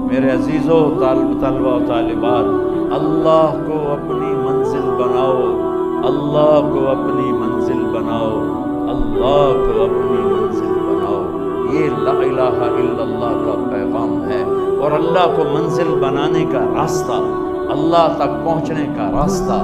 میرے عزیزو طلبہ و طالبات، اللہ کو اپنی منزل بناؤ، اللہ کو اپنی منزل بناؤ، اللہ کو اپنی منزل بناؤ۔ یہ لا الہ الا اللہ کا پیغام ہے، اور اللہ کو منزل بنانے کا راستہ، اللہ تک پہنچنے کا راستہ،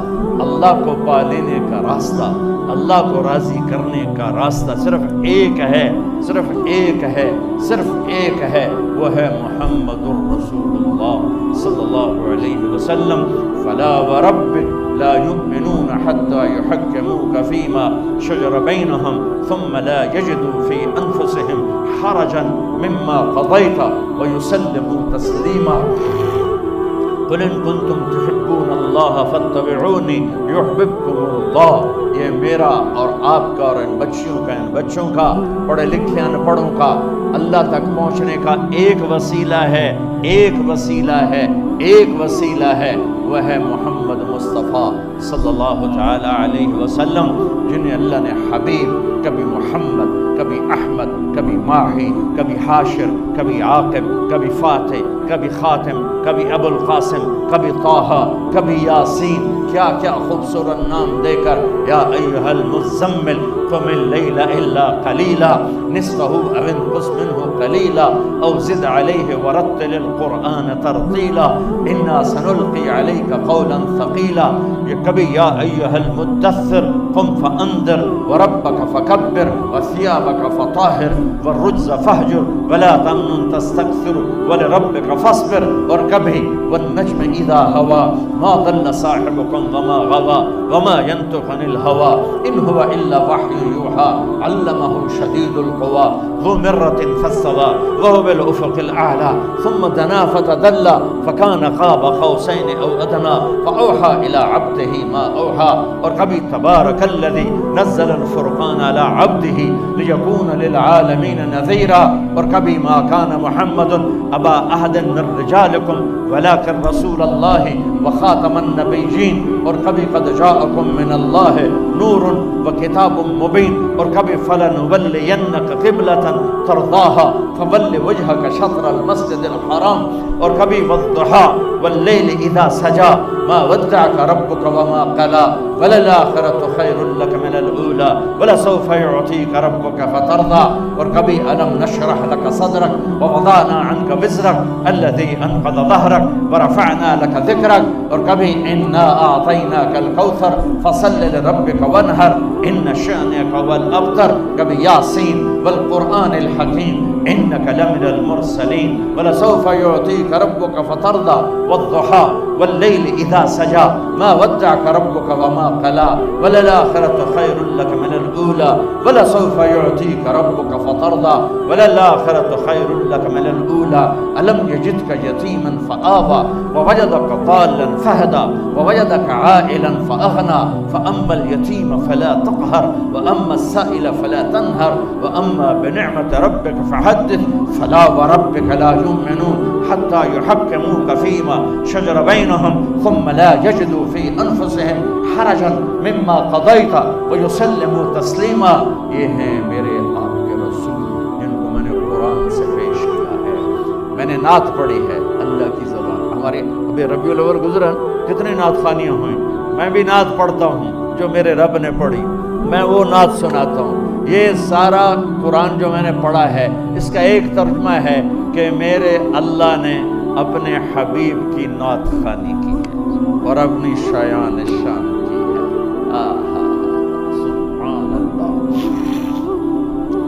اللہ کو پا لینے کا راستہ، اللہ کو راضی کرنے کا راستہ صرف ایک ہے، صرف ایک ہے، صرف ایک ہے، وہ ہے محمد الرسول اللہ صلی اللہ علیہ وسلم۔ فلا وربک لا يؤمنون حتى يحكموك فيما شجر بينهم ثم لا يجدوا في أنفسهم حرجا مما قضيت ويسلموا تسليما۔ قل ان کنتم تحبون اللہ فاتبعونی یحببکم اللہ۔ یہ میرا اور آپ کا اور ان بچوں کا پڑھے لکھے ان پڑھوں کا اللہ تک پہنچنے کا ایک وسیلہ ہے، ایک وسیلہ ہے، ایک وسیلہ ہے، وہ ہے محمد مصطفیٰ صلی اللہ تعالی علیہ وسلم، جنہیں اللہ نے حبیب، کبھی محمد، کبھی احمد، کبھی ماہی، کبھی حاشر، کبھی عاقب، کبھی فاتح، کبھی خاتم، کبھی ابو القاسم، کبھی طٰہٰ، کبھی یاسین، کیا کیا خوبصورت نام دے کر یا ایھا المزمل قم اللیل الا قلیلا نصفہ او انقص منہ قلیلا او زد علیہ ورتل القرآن ترتیلا انا سنلقی علیک قولا ثقیلا۔ یہ کبھی یا ایھا المدثر قم فانذر وربک فکبر وثیابک فطہر والرجز فہجر ولا تمنن تستکثر ولربک فاصبر، اور کبھی والنجم اذا ہوا ما ضل صاحبکم وما غوا وما ينطق عن الهوى ان هو الا وحی یوحى علمہ شدید القوى ذو مرۃ فاستوى وهو بالافق الاعلى ثم دنا فتدلى فكان قاب قوسین او ادنى فاوحى الى عبده ما اوحى، اور کبھی تبارک الذی نزل الفرقان على عبده ليكون للعالمین نذیرا، اور کبھی ما كان محمد ابا احد من رجالکم ولكن رسول اللہ وخاتم النبیین، اور کبھی قد جاءکم من اللہ نور وکتاب مبین، اور کبھی فلنولینک قبلۃ ترضاها فول وجهك شطر المسجد الحرام، اور کبھی والضحى واللیل اذا سجا ما ودعك ربك وما قلى وللآخرة خير لك من الأولى ولسوف يعطيك ربك فترضى، اور کبھی ألم نشرح لك صدرك ووضعنا عنك وزرك الذي أنقض ظهرك ورفعنا لك ذكرك، اور کبھی إنا أعطيناك الكوثر فصل لربك وانهر إن شأنك هو الأبتر، کبھی ياسين والقرآن الحكيم إنك لمن المرسلين ولسوف يعطيك ربك فترضى والضحى والليل إذا سجى ما ودعك ربك وما قلى وللآخرة خير لك من الأولى ولسوف يعطيك ربك فترضى وللآخرة خير لك من الأولى ألم يجدك يتيما فآوى ووجدك ضالا فهدى ووجدك عائلا فأغنى فأما اليتيم فلا تقهر وأما السائل فلا تنهر وأما بنعمة ربك فحدث فلا وربك لا يؤمنون حتى يحكموك فيما شجر بينهم ثم لا يجدوا في أنفسهم حرجا مما قضيت ويسلموا تسليما۔ یہ ہیں میرے آپ کے رسول جن کو میں نے قرآن سے پیش کیا ہے، میں نے نعت پڑھی ہے اللہ کی زبان۔ ہمارے ابھی ربیع الاول گزرا، کتنے نعت خوانیاں ہوئیں، میں بھی نعت پڑھتا ہوں جو میرے رب نے پڑھی، میں وہ نعت سناتا ہوں۔ یہ سارا قرآن جو میں نے پڑھا ہے اس کا ایک ترجمہ ہے کہ میرے اللہ نے اپنے حبیب کی نعت خوانی کی ہے اور اپنی شایان شان کی ہے۔ سبحان اللہ۔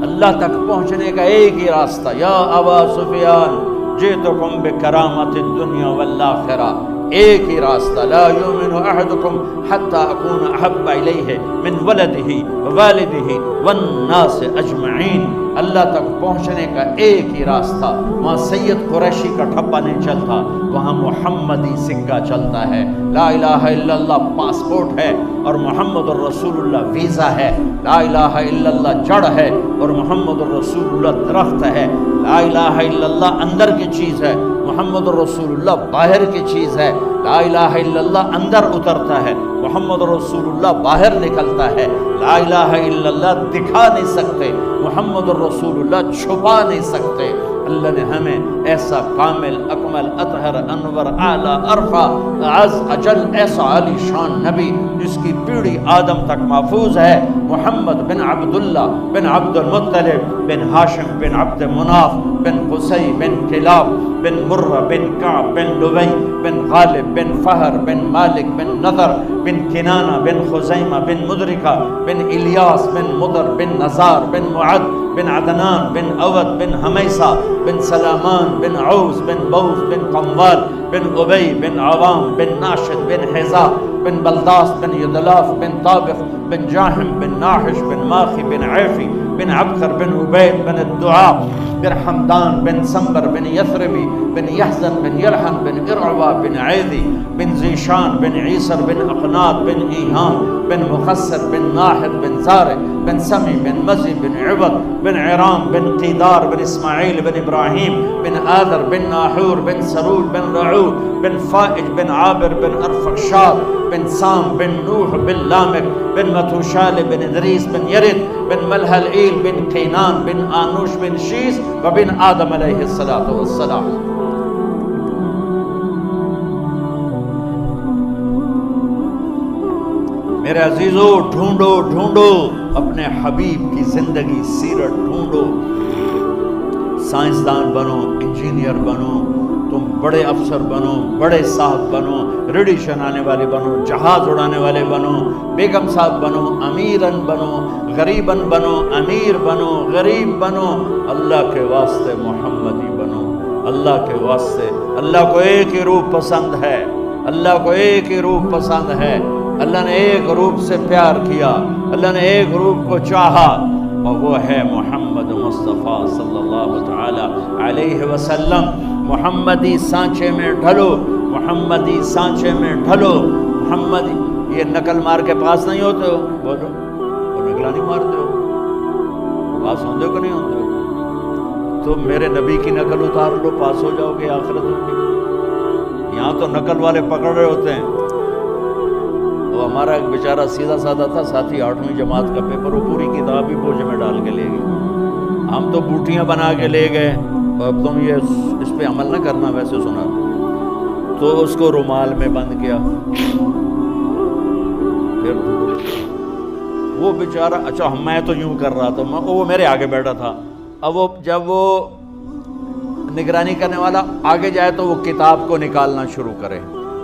اللہ تک پہنچنے کا ایک ہی راستہ، یا ابا سفیان جئتکم بکرامت الدنیا والآخرہ، ایک ہی راستہ، لا یؤمن احدکم حتی اکون احب الیہ من ولدہ ووالدہ والناس اجمعین۔ اللہ تک پہنچنے کا ایک ہی راستہ، وہاں سید قریشی کا ٹھپا نہیں چلتا، وہاں محمدی سکہ چلتا ہے۔ لا الہ الا اللہ پاسپورٹ ہے اور محمد الرسول اللہ ویزا ہے، لا الہ الا اللہ جڑ ہے اور محمد الرسول اللہ درخت ہے، لا الہ الا اللہ اندر کی چیز ہے، محمد الرسول اللہ باہر کی چیز ہے، لا الہ الا اللہ اندر اترتا ہے، محمد رسول اللہ باہر نکلتا ہے، لا الہ الا اللہ دکھا نہیں سکتے، محمد رسول اللہ چھپا نہیں سکتے۔ اللہ نے ہمیں ایسا کامل اکمل اطہر انور اعلیٰ عرفہ اعز اجل ایسا عالی شان نبی جس کی پیڑھی آدم تک محفوظ ہے، محمد بن عبداللہ بن عبد المطلب بن ہاشم بن عبد مناف بن قصی بن کلاب بن مرہ بن کعب بن لبی بن غالب بن فہر بن مالک بن نضر بن کنانہ بن خزیمہ بن مدرکہ بن الیاس بن مدر بن نزار بن معد بن عدنان بن اود بن حمیسہ بن سلامان بن عوز بن بوز بن قموال بن ابی بن عوام بن ناشد بن حزا بن بلداس بن یدلاف بن طابق بن جاہم بن ناحش بن ماخی بن عیفی بن عبخر بن عبید بن الدعاء بن حمدان بن سمبر بن یثربی بن یحزن بن یرحن بن ارعوا بن عیدی بن زیشان بن عیسر بن اقناط بن ایہان بن مخسر بن ناحد بن زارع بن سمی بن مزی بن عبد بن عرام بن قیدار بن اسماعیل بن ابراہیم بن آذر بن ناحور بن سرول بن رعود بن فائج بن عابر بن ارفخشاد بن سام بن نوح بن لامک بن متوشال بن ادریس بن یرد بن ملحلئیل بن قینان بن آنوش بن شیس وبن آدم علیہ السلام. میرے عزیزو، ڈھونڈو ڈھونڈو اپنے حبیب کی زندگی سیرت ڈھونڈو. سائنسدان بنو، انجینئر بنو، تم بڑے افسر بنو، بڑے صاحب بنو، ریڈی چلانے والے بنو، جہاز اڑانے والے بنو، بیگم صاحب بنو، امیرن بنو، غریبن بنو، امیر بنو، غریب بنو، اللہ کے واسطے محمدی بنو. اللہ کے واسطے. اللہ کو ایک ہی روپ پسند ہے، اللہ کو ایک ہی روپ پسند ہے. اللہ نے ایک روپ سے پیار کیا، اللہ نے ایک روپ کو چاہا، اور وہ ہے محمد مصطفیٰ صلی اللہ تعالی علیہ وسلم. محمدی سانچے میں ڈھلو، محمدی سانچے میں ڈھلو. محمدی یہ نقل مار کے پاس نہیں ہوتے ہو، بولو وہ نقلہ نہیں مارتے ہو، پاس ہوتے ہو کہ نہیں ہوتے ہو؟ تو میرے نبی کی نقل اتار لو، پاس ہو جاؤ گے آخرت میں. یہاں تو نقل والے پکڑ رہے ہوتے ہیں. وہ ہمارا ایک بیچارہ سیدھا سادہ تھا ساتھی، 8ویں جماعت کا پیپر، وہ پوری کتاب ہی بوجھ میں ڈال کے لے گئے. ہم تو بوٹیاں بنا کے لے گئے، اب تم یہ اس پہ عمل نہ کرنا، ویسے سنا تو اس کو رومال میں بند کیا. پھر وہ بیچارہ، اچھا میں تو یوں کر رہا تھا، وہ میرے آگے بیٹھا تھا. اب وہ جب وہ نگرانی کرنے والا آگے جائے تو وہ کتاب کو نکالنا شروع کرے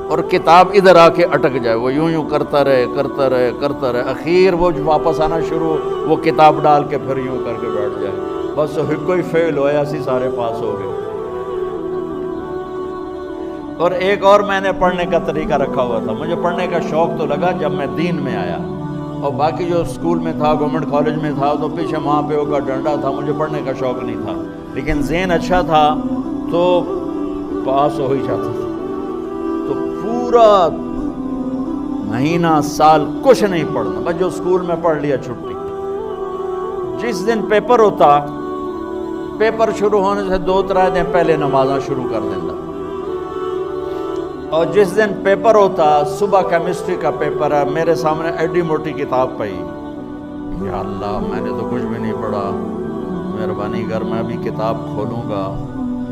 اور کتاب ادھر آ کے اٹک جائے، وہ یوں یوں کرتا رہے کرتا رہے کرتا رہے، اخیر وہ واپس آنا شروع، وہ کتاب ڈال کے پھر یوں کر کے بیٹھ جائے. بس کوئی فیل ہویا، اسی سارے پاس ہو گئے. اور ایک اور میں نے پڑھنے کا طریقہ رکھا ہوا تھا. مجھے پڑھنے کا شوق تو لگا جب میں دین میں آیا، اور باقی جو اسکول میں تھا، گورنمنٹ کالج میں تھا، تو پیچھے وہاں پہ ہوگا ڈنڈا تھا، مجھے پڑھنے کا شوق نہیں تھا، لیکن ذہن اچھا تھا تو پاس ہو ہی جاتا تھا. تو پورا مہینہ سال کچھ نہیں پڑھنا، بس جو اسکول میں پڑھ لیا چھٹی. جس دن پیپر ہوتا، پیپر شروع ہونے سے 2-3 دن پہلے نمازاں شروع کر دینا. اور جس دن پیپر ہوتا، صبح کیمسٹری کا پیپر ہے، میرے سامنے ایڈی موٹی کتاب پئی. یا اللہ، میں نے تو کچھ بھی نہیں پڑھا، مہربانی کر، میں ابھی کتاب کھولوں گا،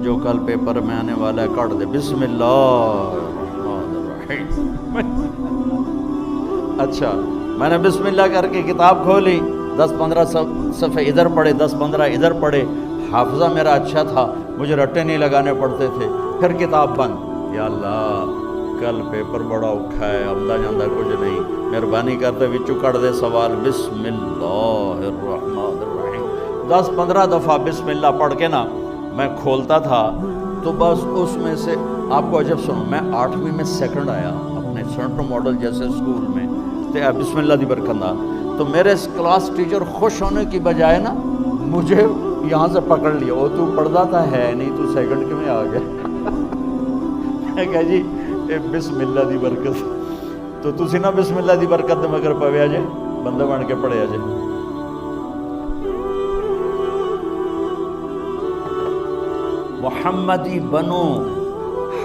جو کل پیپر میں آنے والا ہے کاٹ دے. بسم اللہ الرحمن الرحیم. اچھا، میں نے بسم اللہ کر کے کتاب کھولی، 10-15 صفحے ادھر پڑھے، 10-15 ادھر پڑھے. حافظہ میرا اچھا تھا، مجھے رٹے نہیں لگانے پڑتے تھے. پھر کتاب بند. یا اللہ، کل پیپر بڑا اوکھا ہے، آمدہ جاندہ کچھ نہیں، مہربانی کرتے وچوں کٹ دے سوال. بسم اللہ الرحمن الرحیم 10-15 دفعہ بسم اللہ پڑھ کے نا میں کھولتا تھا. تو بس اس میں سے آپ کو عجب سنو، میں 8ویں میں سیکنڈ آیا اپنے سینٹر ماڈل جیسے اسکول میں. بسم اللہ دی برکت نال تو میرے کلاس ٹیچر خوش ہونے کی بجائے نا مجھے یہاں سے پکڑ لیا. وہ تو پڑھتا تھا ہے نہیں، تو سیکنڈ کے میں آ گیا. میں کہا جی بسم اللہ دی برکت، تو تسی نا بسم اللہ دی برکت دے مگر پویا جے، بندہ بن کے پڑھیا جے. محمدی بنو،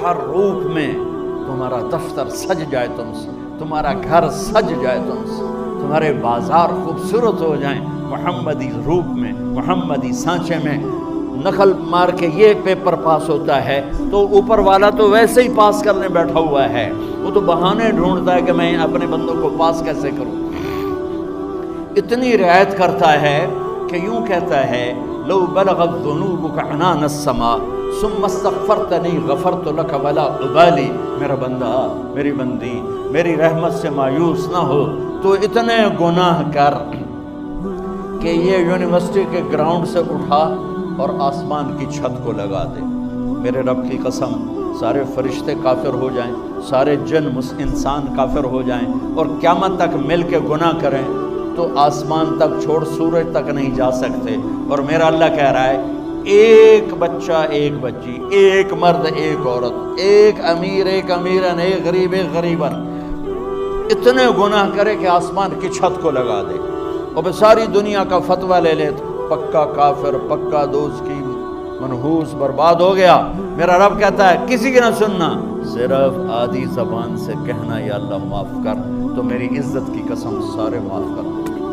ہر روپ میں تمہارا دفتر سج جائے تم سے، تمہارا گھر سج جائے تم سے، تمہارے بازار خوبصورت ہو جائیں محمدی روپ میں، محمدی سانچے میں. نقل مار کے یہ پیپر پاس ہوتا ہے تو اوپر والا تو ویسے ہی پاس کرنے بیٹھا ہوا ہے، وہ تو بہانے ڈھونڈتا ہے کہ میں اپنے بندوں کو پاس کیسے کروں۔ اتنی رعایت کرتا ہے کہ یوں کہتا ہے لو بلغت ذنوبک عنان السماء ثم استغفرتنی غفرت لک ولا ابالی، میرا بندہ، میری بندی، میری رحمت سے مایوس نہ ہو تو اتنے گناہ کر کہ یہ یونیورسٹی کے گراؤنڈ سے اٹھا اور آسمان کی چھت کو لگا دے، میرے رب کی قسم سارے فرشتے کافر ہو جائیں، سارے جن انسان کافر ہو جائیں اور قیامت تک مل کے گناہ کریں تو آسمان تک چھوڑ سورج تک نہیں جا سکتے، اور میرا اللہ کہہ رہا ہے ایک بچہ ایک بچی، ایک مرد ایک عورت، ایک امیر ایک امیرن، ایک غریب ایک غریبن، اتنے گناہ کرے کہ آسمان کی چھت کو لگا دے اور ساری دنیا کا فتویٰ لے لے، پکا کافر، پکا دوست کی منحوس، برباد ہو گیا۔ میرا رب کہتا ہے کسی کی نہ سننا، صرف آدھی زبان سے کہنا یا اللہ معاف کر، تو میری عزت کی قسم سارے معاف کر۔